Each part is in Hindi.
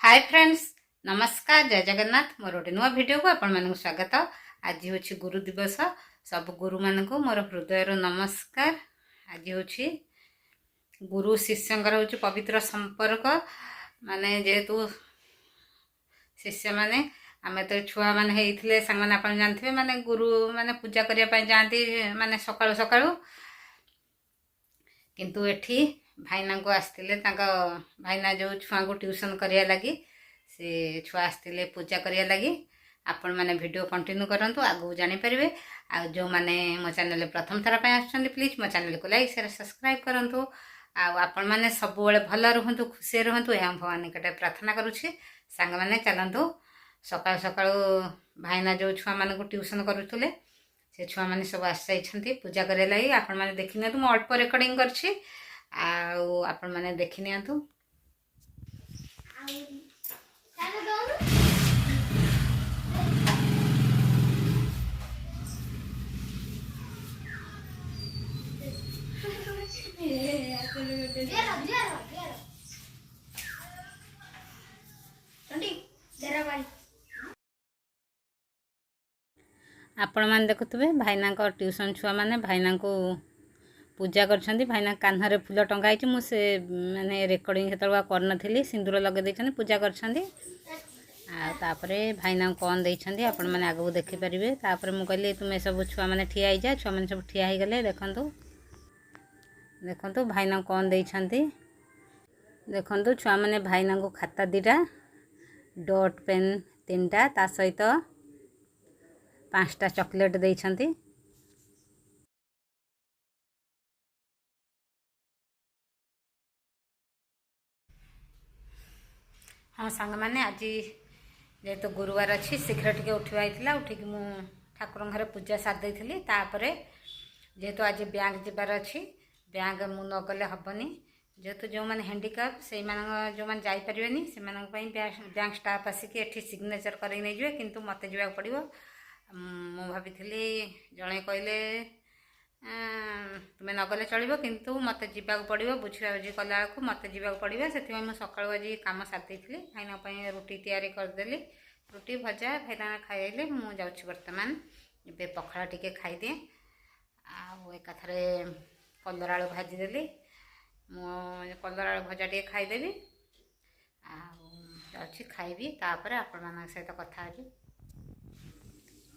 हाय फ्रेंड्स, नमस्कार, जय जगन्नाथ। मोर गोटे नुआ वीडियो को आपण मानक स्वागत। आज हूँ गुरु दिवस। सब गुरु मानक मोर हृदय नमस्कार। आज हूँ गुरु शिष्यंकर हूँ पवित्र संपर्क। माने जेहेतु शिष्य माने आमे तो छुआ माने होते सांग मैंने आप जानते माने गुरु माने पूजा करने जाती माने सकाळु सकाळु किंतु एठी भाईना को आसते भाईना जो छुआ को ट्यूशन करिया लगी से छुआ आसते पूजा करिया लगी। आपण मैंने वीडियो कंटिन्यू करंतु आगु जानि परिबे। आ जो माने मो चैनल प्रथम थर पे आछन प्लीज मो चैनल को लाइक शेयर सब्सक्राइब करंतु। आ आपण मैंने सब बेले भल रहंतु, खुशी रहंतु, या भगवान निकटे प्रार्थना करूछि। सांग माने चलंतु सकाळ सकाळ भाईना जो छुआ माने को ट्यूशन करूथले से छुआ मैंने सब आस जाइछंती पूजा करे लगी। आपण मैंने देखि नियंतु, मो अल्प रेकॉर्डिंग करछि आ आपण मैंने देखि नियंतु। आपण मैंने देखुवे भाईना को ट्यूशन छुआ मैंने भाईना को पूजा कर भाईना कान्हरे फूल टंगाई मुझे माने रेकर्डिंग से करनी सिंदूर लगे पूजा कर भाईना कौन देती आपण मैंने आगू देखिपारे। तापर मुझे कहली तुम्हें सब छुआ मैंने ठिया जा, छुआ मैंने सब ठिया हो गले। देखु देखु भाईना कौन देती देखु छुआ मैंने भाईना को खाता दीटा, डॉट पेन 3टा, ता सहित 5टा चॉकलेट देती। हाँ सांग मैंने आज जेहेतु गुरुवार अच्छी शीघ्र टे उठा उठिक मु ठाकुर घर पूजा सारी देती। जेहेतु आज बैंक जबार अच्छी बैंक मु न गले हेनी। जेहेतु जो मैंने हैंडिकाप से जो मैंने जापरें से बैंक स्टाफ आसिक एठी सिग्नेचर कर किंतु मत जावाक पड़ो। मु भाभी जड़े कहले तुम्हें नगले चलो किंतु मत जावाक पड़ो, बुझा बुझी कला बेलू मत जावाक पड़ो। से सका आज कम सारी भाईना रुटी तैयारी करदेली, रुटी भजा भाईना खाइले। मुझे बर्तमान ए पखाड़ा टिके खाईदिए आकाथरे कलर आलू भाजीदेली। मु कलर आलू भजा टे खाईदेवी खाइबी। तापर आपण मान सहित कथा हेबी।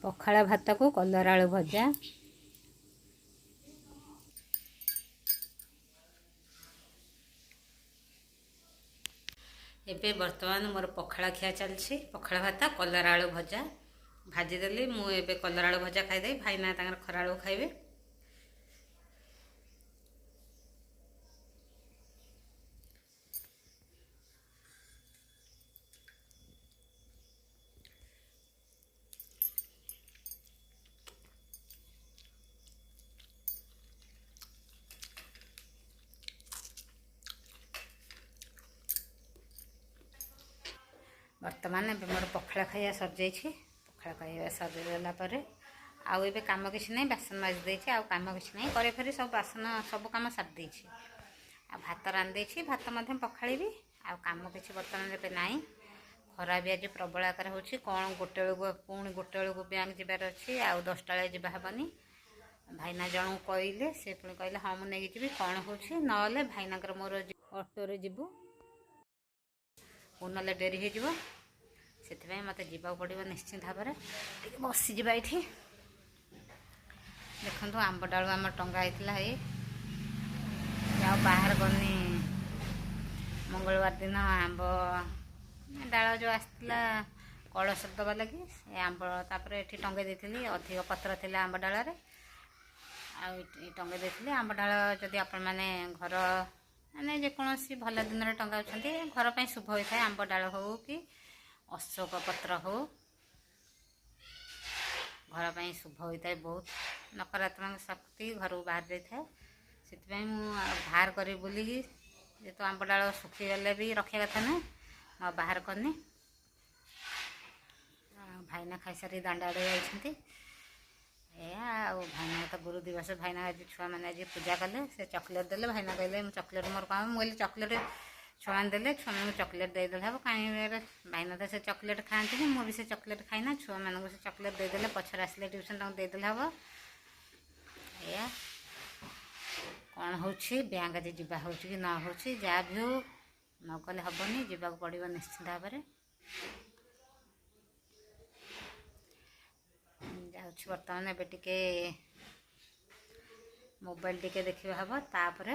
पखाड़ा भात को कलर आलू भजा। एबे वर्तमान मोर पखाड़ा खिया चलछि। पखाड़ा भात कलर आलू भजा भाजीदेली। मुझे कलर आलू भजा खाईदे, भाईना खरा आलू खाइबे। वर्तमान मोर पखाड़ा खाइया सर जाइए। पखाड़ा खाइया सरगला आउ ए कम किसी ना बासन माजी देछि। आउ कम किसी ना करे फेरी सब बासन सब कम सारी देछि। आ भात रांधि भात पखाड़ी आउ कम किसी बर्तमान ए ना। खरा भी आज प्रबल आकार हो कौन गोटे बेलू पुणी गोटे बेलू बैंक जबार अच्छी आउ 10टा बेले जा हेनी। भाईना जन कहले से पुणी कहले हाँ मुझे जी कौन हो ना भाईना मोर ऑटो जीवु ना डेरी हो से मत जावाक पड़ो निश्चिंत भाव में। बसीजा ये देखु आंब डालू आम टंगा होता है बाहर गनी। मंगलवार दिन आंब डाल जो आसला कलश दबा लगी से आंब तापर ये टंगे देती। अधिक पत्र थी आंब डाल टंगे देती। आंब डाल जदि आपण मैंने घर माने जेकोसी भल दिन में टंगा घर पर शुभ होता है। आंब डाल हो कि अशोक पत्र हो घर पर शुभ होता है। बहुत नकारात्मक शक्ति घर बाहर जाए से बाहर कर बोलिकी जेहेतु आंब डाल सुखीगले भी रखा कथा ना मैं बाहर करनी। भाईना खाई सारी दांडा आड़े जाइछंती भाईना तो गुरु दिवस भाईना आज छुआ मैंने आज पूजा कले से चॉकलेट देले। भाईना कहले चॉकलेट मोर कम मुझे चॉकलेट छुआ देले छुआ मान चॉकलेट देदेले हम कहीं भाईना तो से चॉकलेट खाती मुझे से चॉकलेट खाईना छुआ मान से चॉकलेट देदेले पछर आसले ट्यूशन देदेले हम या कौन हो बैंक आज जा हो कि न हो जहाँ भी हो न कले हेनी जावाक पड़ो निश्चित भाव में जाऊँ बर्तमान एवं मोबाइल टिके देखा हम तापर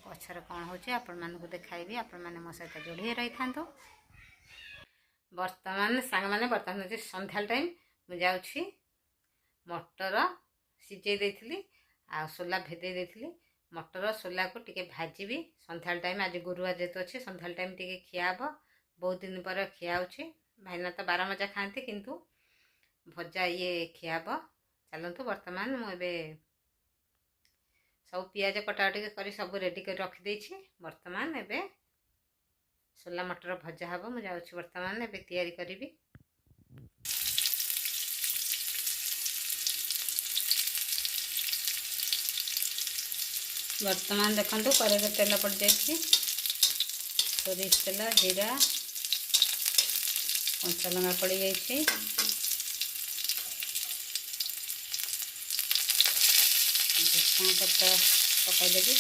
पछर कौन हो आपण मानक देखाइबी आपण मैंने मो सहित जोड़ी रही था बर्तमान सांग मैंने बर्तमान हूँ संध्या टाइम मुझे जाऊँगी मटर सिझे देती आ सोला भेदे देती मटर सोला को टिके भाजी संध्या टाइम आज गुरुवार जेहेतु अच्छे संध्या टाइम टिके खिया हे बहुत दिन पर खिया हो भाईना तो 12 मजा खाती किंतु भजा ये खिया हे चलतु बर्तमान मुझे सब पियाज कटाकटी कर सब रेडी कर रखिदे बर्तमान एबे सोला मटर भजा हे मुझे जाऊँ बर्तमान एबे तैयारी करी बर्तमान देखो कड़े तेल पड़ जाए सोरिष तेल जीरा कंचा लंका पड़ जाए पत्ता पकईदेवी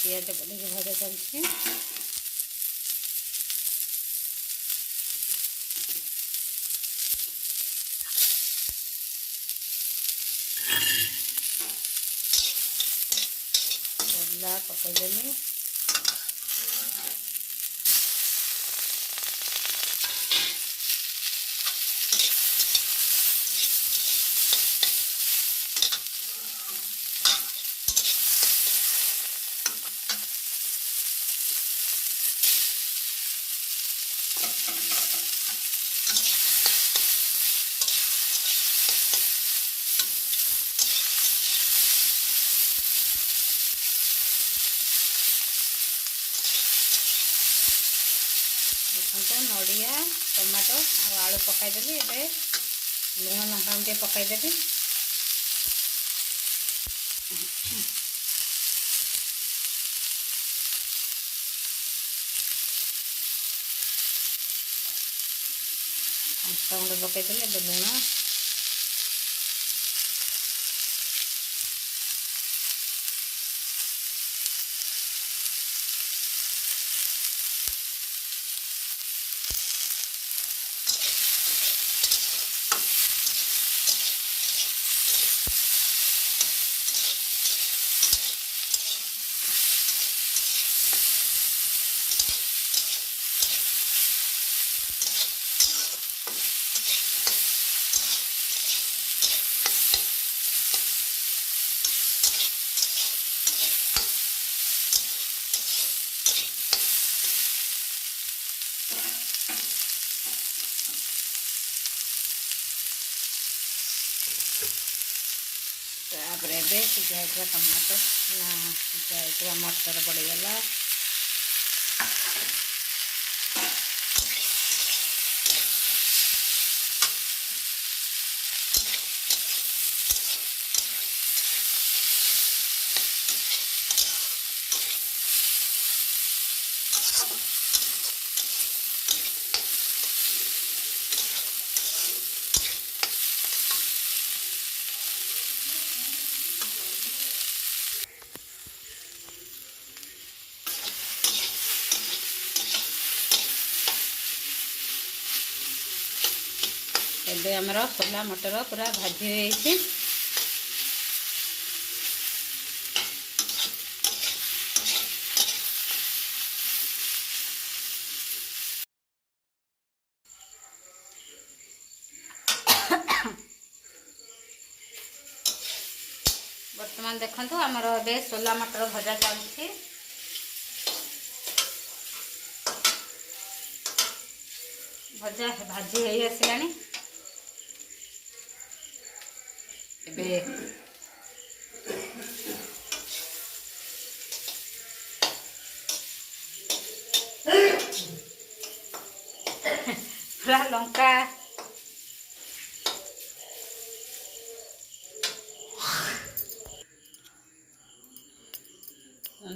पियाज पड़े भजा चलती सोला पकईदेवी देखो नड़िया टमाटो आलू पकईदेवी ए लुण लंका टे पकईदेवी लंका गुंड पकईदेवी लुण तापर ए सिझा टमाटो ना सिझा मटर पड़गला ଏବେ ଆମର ସୋଲା ମଟର ପୁରା ଭାଜି ହେଇଯାଇଛି। ବର୍ତ୍ତମାନ ଦେଖନ୍ତୁ ଆମର ଏବେ ସୋଲା ମଟର ଭଜା ଚାଲିଛି। ଭଜା ଭାଜି ହେଇ ଆସିଲାଣି। ଏବେ ପୁରା ଲଙ୍କା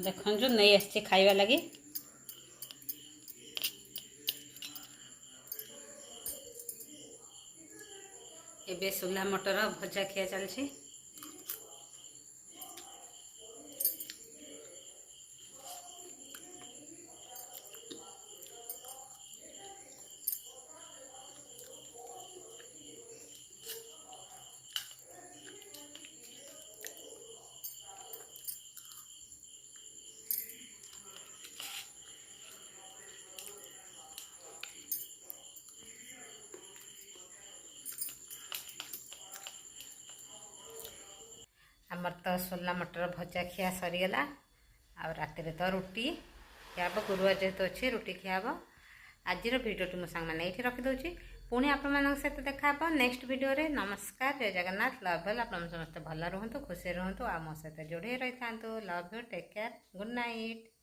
ଦେଖନ୍ତୁ ନେଇ ଆସିଛି ଖାଇବା ଲାଗି। ଏବେ ସୋଲା ମଟର ଭଜା ଖିଆ ଚାଲିଛି। आमर तो सोला मटर भजा खिया सरीगला। आ रातिर तो रुटी खिया गुरुवार जेहेतु अच्छी रुटी खिया। आज भिडियो मो सांग मैंने ये रखिदे पुणी आपण सहित देखा नेक्स्ट वीडियो रे। नमस्कार, जय जगन्नाथ। Love you. आप समस्त भल रुहतु, खुशी रुहतु, आ मो सहित जोड़े रही था। Love you, take care, good night.